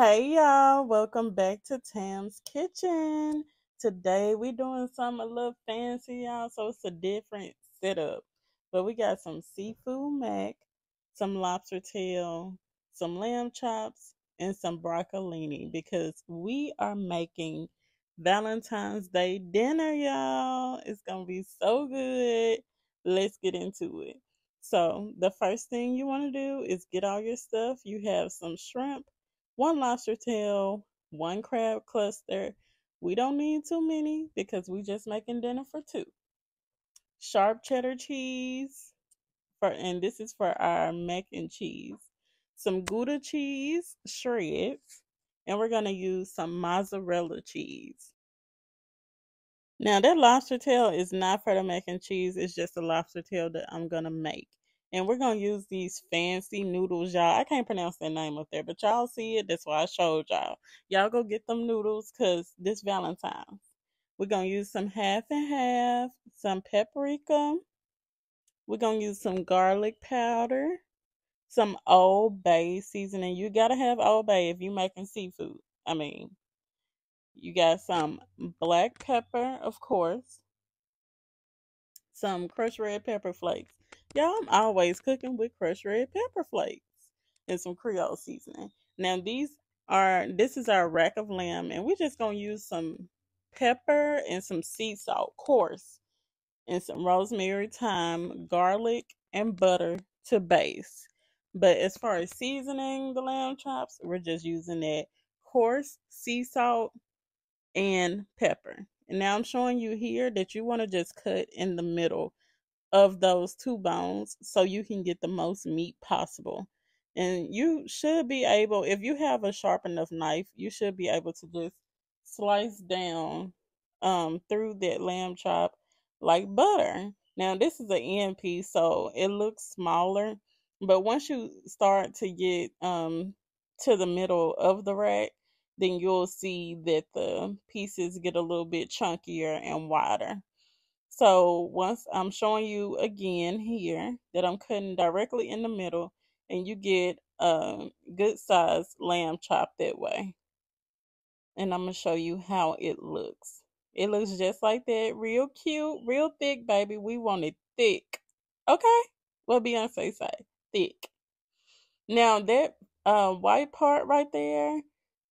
Hey y'all, welcome back to Tam's Kitchen. Today we doing something a little fancy, y'all, so it's a different setup. But we got some seafood mac, some lobster tail, some lamb chops, and some broccolini because we are making Valentine's Day dinner, y'all. It's gonna be so good. Let's get into it. So the first thing you want to do is get all your stuff. You have some shrimp, one lobster tail, one crab cluster. We don't need too many because we just making dinner for two. Sharp cheddar cheese and this is for our mac and cheese. Some Gouda cheese shreds, and we're gonna use some mozzarella cheese. Now that lobster tail is not for the mac and cheese. It's just a lobster tail that I'm gonna make. And we're gonna use these fancy noodles, y'all. I can't pronounce their name up there, but y'all see it. That's why I showed y'all. Y'all go get them noodles because this Valentine's. We're gonna use some half and half, some paprika. We're gonna use some garlic powder, some Old Bay seasoning. You gotta have Old Bay if you're making seafood. You got some black pepper, of course, some crushed red pepper flakes. Y'all, I'm always cooking with crushed red pepper flakes and some Creole seasoning. Now this is our rack of lamb, and we're just gonna use some pepper and some sea salt, coarse, and some rosemary, thyme, garlic, and butter to base. But as far as seasoning the lamb chops, we're just using that coarse sea salt and pepper. And now I'm showing you here that you want to just cut in the middle of those two bones so you can get the most meat possible. And you should be able, if you have a sharp enough knife, you should be able to just slice down through that lamb chop like butter. Now this is an end piece, so it looks smaller, but once you start to get to the middle of the rack, then you'll see that the pieces get a little bit chunkier and wider. So once I'm showing you again here that I'm cutting directly in the middle, and you get a good size lamb chop that way. And I'm going to show you how it looks. It looks just like that. Real cute, real thick, baby. We want it thick. Okay? What Beyonce say? Thick. Now that white part right there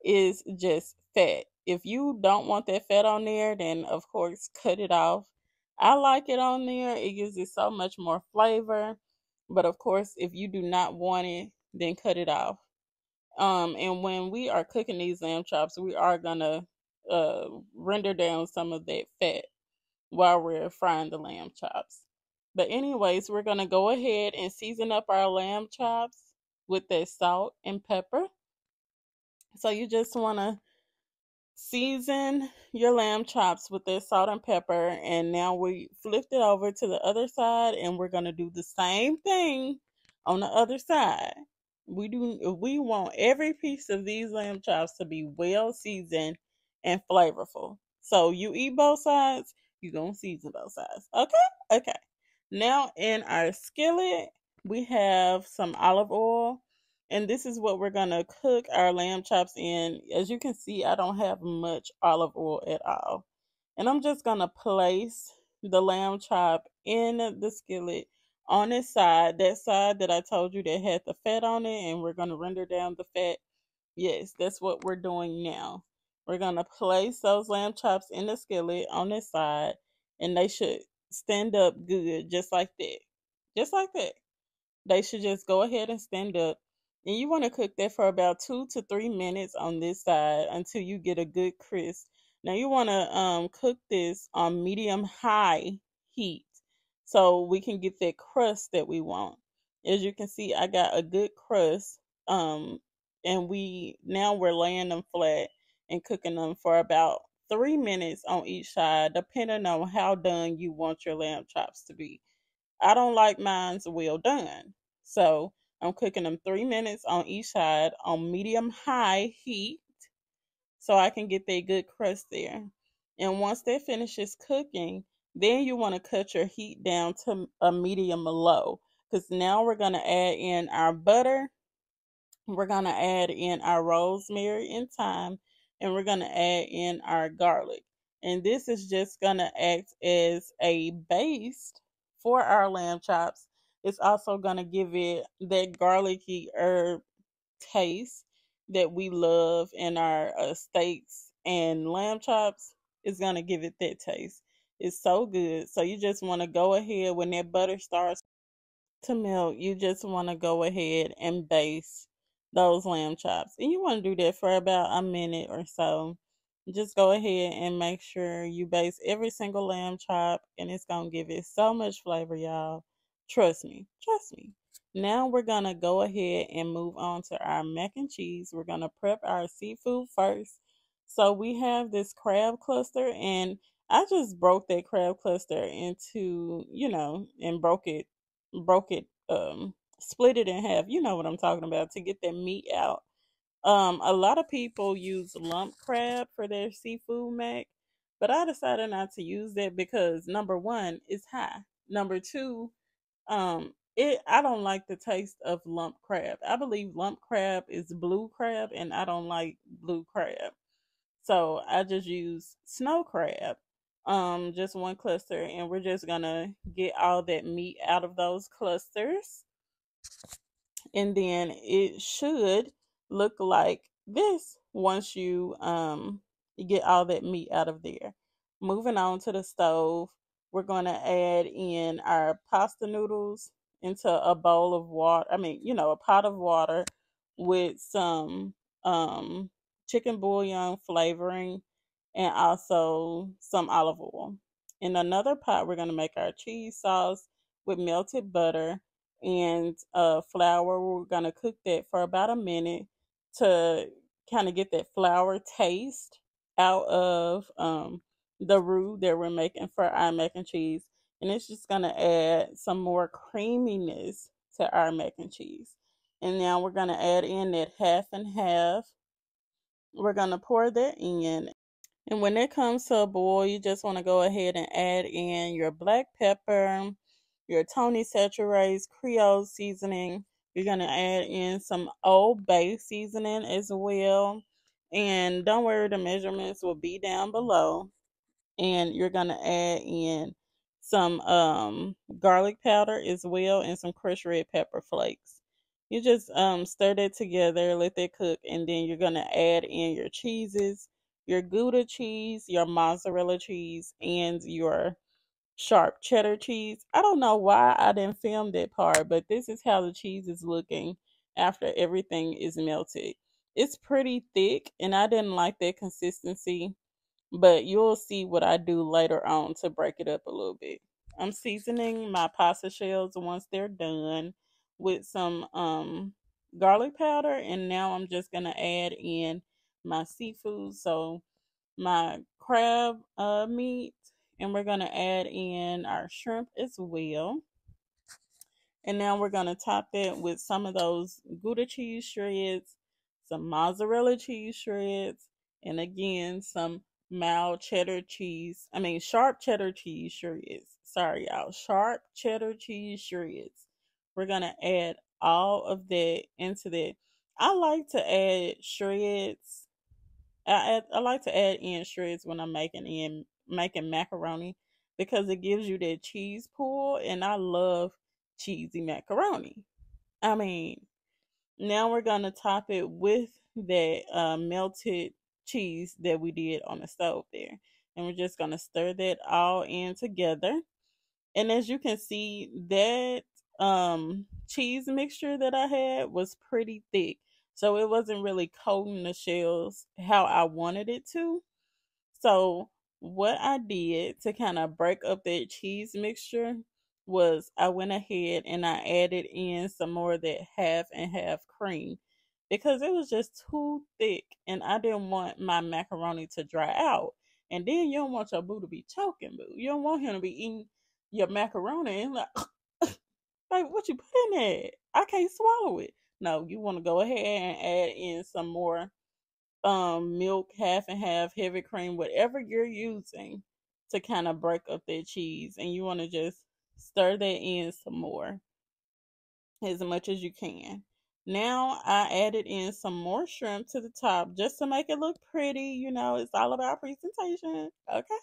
is just fat. If you don't want that fat on there, then of course cut it off. I like it on there. It gives it so much more flavor. But of course, if you do not want it, then cut it off. And when we are cooking these lamb chops, we are gonna render down some of that fat while we're frying the lamb chops. But anyways, we're gonna go ahead and season up our lamb chops with that salt and pepper. So you just wanna season your lamb chops with that salt and pepper, and now we flipped it over to the other side, and we're gonna do the same thing on the other side. We want every piece of these lamb chops to be well seasoned and flavorful. So you eat both sides, you're gonna season both sides. Okay. Now in our skillet, we have some olive oil, and this is what we're gonna cook our lamb chops in. As you can see, I don't have much olive oil at all. And I'm just gonna place the lamb chop in the skillet on its side, that side that I told you that had the fat on it, and we're gonna render down the fat. Yes, that's what we're doing now. We're gonna place those lamb chops in the skillet on this side, and they should stand up good, just like that. Just like that. They should just go ahead and stand up. And you want to cook that for about 2 to 3 minutes on this side until you get a good crisp. Now you want to cook this on medium high heat so we can get that crust that we want. As you can see, I got a good crust. And we're laying them flat and cooking them for about 3 minutes on each side, depending on how done you want your lamb chops to be. I don't like mine's well done. So I'm cooking them 3 minutes on each side on medium high heat so I can get that good crust there. And once that finishes cooking, then you want to cut your heat down to a medium low, because now we're going to add in our butter We're going to add in our rosemary and thyme, and we're going to add in our garlic. And this is just going to act as a base for our lamb chops. It's also going to give it that garlicky herb taste that we love in our steaks and lamb chops. Is going to give it that taste. It's so good. So you just want to go ahead when that butter starts to melt, you just want to go ahead and baste those lamb chops. And you want to do that for about a minute or so. Just go ahead and make sure you baste every single lamb chop, and it's going to give it so much flavor, y'all. Trust me. Trust me. Now we're going to go ahead and move on to our mac and cheese. We're going to prep our seafood first. So we have this crab cluster, and I just broke that crab cluster into, and split it in half. You know what I'm talking about, to get that meat out. A lot of people use lump crab for their seafood mac, but I decided not to use that because number one, it's high. Number two, I don't like the taste of lump crab. I believe lump crab is blue crab, and I don't like blue crab. So I just use snow crab, just one cluster, and we're just gonna get all that meat out of those clusters, and then it should look like this once you get all that meat out of there. Moving on to the stove, we're going to add in our pasta noodles into a bowl of water. I mean, a pot of water with some chicken bouillon flavoring and also some olive oil. In another pot, we're going to make our cheese sauce with melted butter and flour. We're going to cook that for about a minute to kind of get that flour taste out of the roux that we're making for our mac and cheese. And it's just going to add some more creaminess to our mac and cheese. And now we're going to add in that half and half. We're going to pour that in. And when it comes to a boil, you just want to go ahead and add in your black pepper, your Tony Saturate's Creole Seasoning. You're going to add in some Old Bay seasoning as well. And don't worry, the measurements will be down below. And you're going to add in some garlic powder as well, and some crushed red pepper flakes. You just stir that together, let that cook, and then you're going to add in your cheeses, your Gouda cheese, your mozzarella cheese, and your Sharp Cheddar cheese. I don't know why I didn't film that part, but this is how the cheese is looking after everything is melted. It's pretty thick, and I didn't like that consistency, but you'll see what I do later on to break it up a little bit. I'm seasoning my pasta shells once they're done with some garlic powder, and now I'm just gonna add in my seafood. So my crab meat, and we're gonna add in our shrimp as well. And now we're going to top that with some of those Gouda cheese shreds, some mozzarella cheese shreds, and again, some sharp cheddar cheese shreds. Sorry, y'all, sharp cheddar cheese shreds. We're going to add all of that into that. I like to add shreds. I like to add in shreds when I'm making macaroni, because it gives you that cheese pull, and I love cheesy macaroni. I mean, now we're gonna top it with that melted cheese that we did on the stove there, and we're just gonna stir that all in together. And as you can see, that cheese mixture that I had was pretty thick, so it wasn't really coating the shells how I wanted it to. So what I did to kind of break up that cheese mixture was I went ahead and I added in some more of that half and half cream, because it was just too thick and I didn't want my macaroni to dry out. And then you don't want your boo to be choking, boo. You don't want him to be eating your macaroni and like, like, what you put in there? I can't swallow it. No, you want to go ahead and add in some more milk, half and half, heavy cream, whatever you're using to kind of break up that cheese, and you want to just stir that in some more as much as you can. Now I added in some more shrimp to the top just to make it look pretty. You know, it's all about presentation. Okay.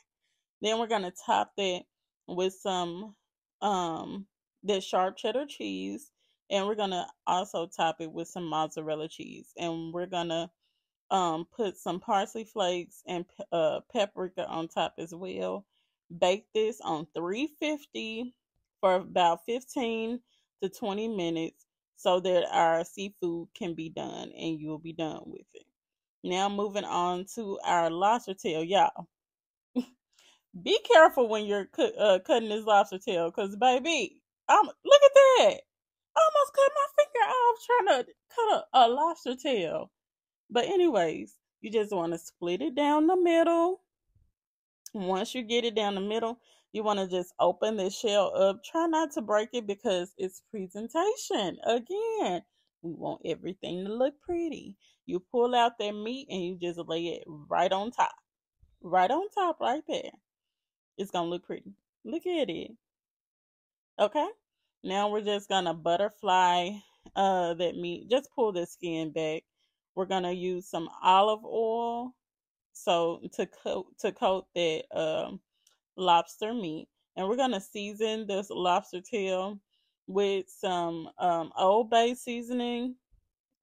Then we're gonna top that with some the sharp cheddar cheese, and we're gonna also top it with some mozzarella cheese, and we're gonna put some parsley flakes and paprika on top as well. Bake this on 350 for about 15 to 20 minutes so that our seafood can be done and you'll be done with it. Now moving on to our lobster tail, y'all. Be careful when you're cutting this lobster tail, cause baby, look at that. I almost cut my finger off trying to cut a lobster tail. But anyways, you just want to split it down the middle. Once you get it down the middle, you want to just open the shell up. Try not to break it because it's presentation. Again, we want everything to look pretty. You pull out that meat and you just lay it right on top. Right on top, right there. It's going to look pretty. Look at it. Okay? Now we're just going to butterfly that meat. Just pull the skin back. We're going to use some olive oil so to coat that lobster meat, and we're gonna season this lobster tail with some Old Bay seasoning.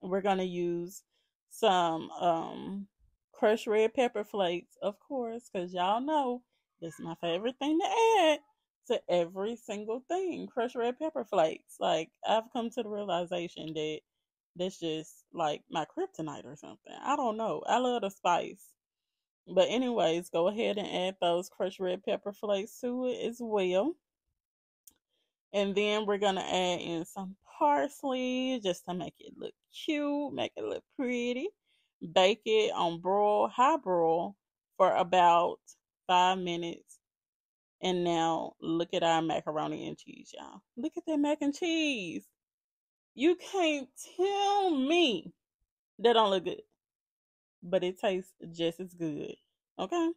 We're gonna use some crushed red pepper flakes, of course, because y'all know this is my favorite thing to add to every single thing. Crushed red pepper flakes. Like, I've come to the realization that that's just like my kryptonite or something. I don't know. I love the spice. But anyways, go ahead and add those crushed red pepper flakes to it as well. And then we're gonna add in some parsley just to make it look cute, make it look pretty. Bake it on high broil for about 5 minutes. And now look at our macaroni and cheese, y'all. Look at that mac and cheese. You can't tell me that don't look good, but it tastes just as good. Okay?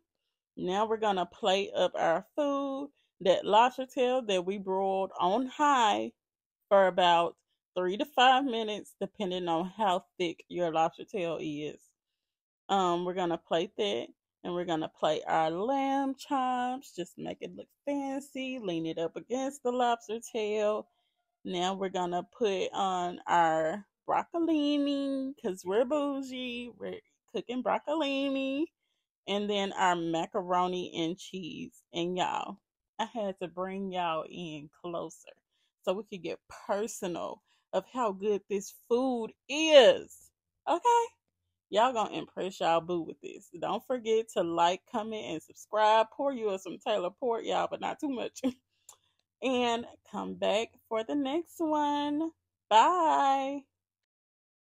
Now we're gonna plate up our food. That lobster tail that we broiled on high for about 3 to 5 minutes, depending on how thick your lobster tail is. We're gonna plate that, and we're gonna plate our lamb chops. Just make it look fancy. Lean it up against the lobster tail. Now we're gonna put on our broccolini because we're bougie. We're cooking broccolini, and then our macaroni and cheese. And y'all, I had to bring y'all in closer so we could get personal of how good this food is. Okay? Y'all gonna impress y'all boo with this. Don't forget to like, comment, and subscribe. Pour you up some Taylor Port, y'all, but not too much. And come back for the next one. Bye.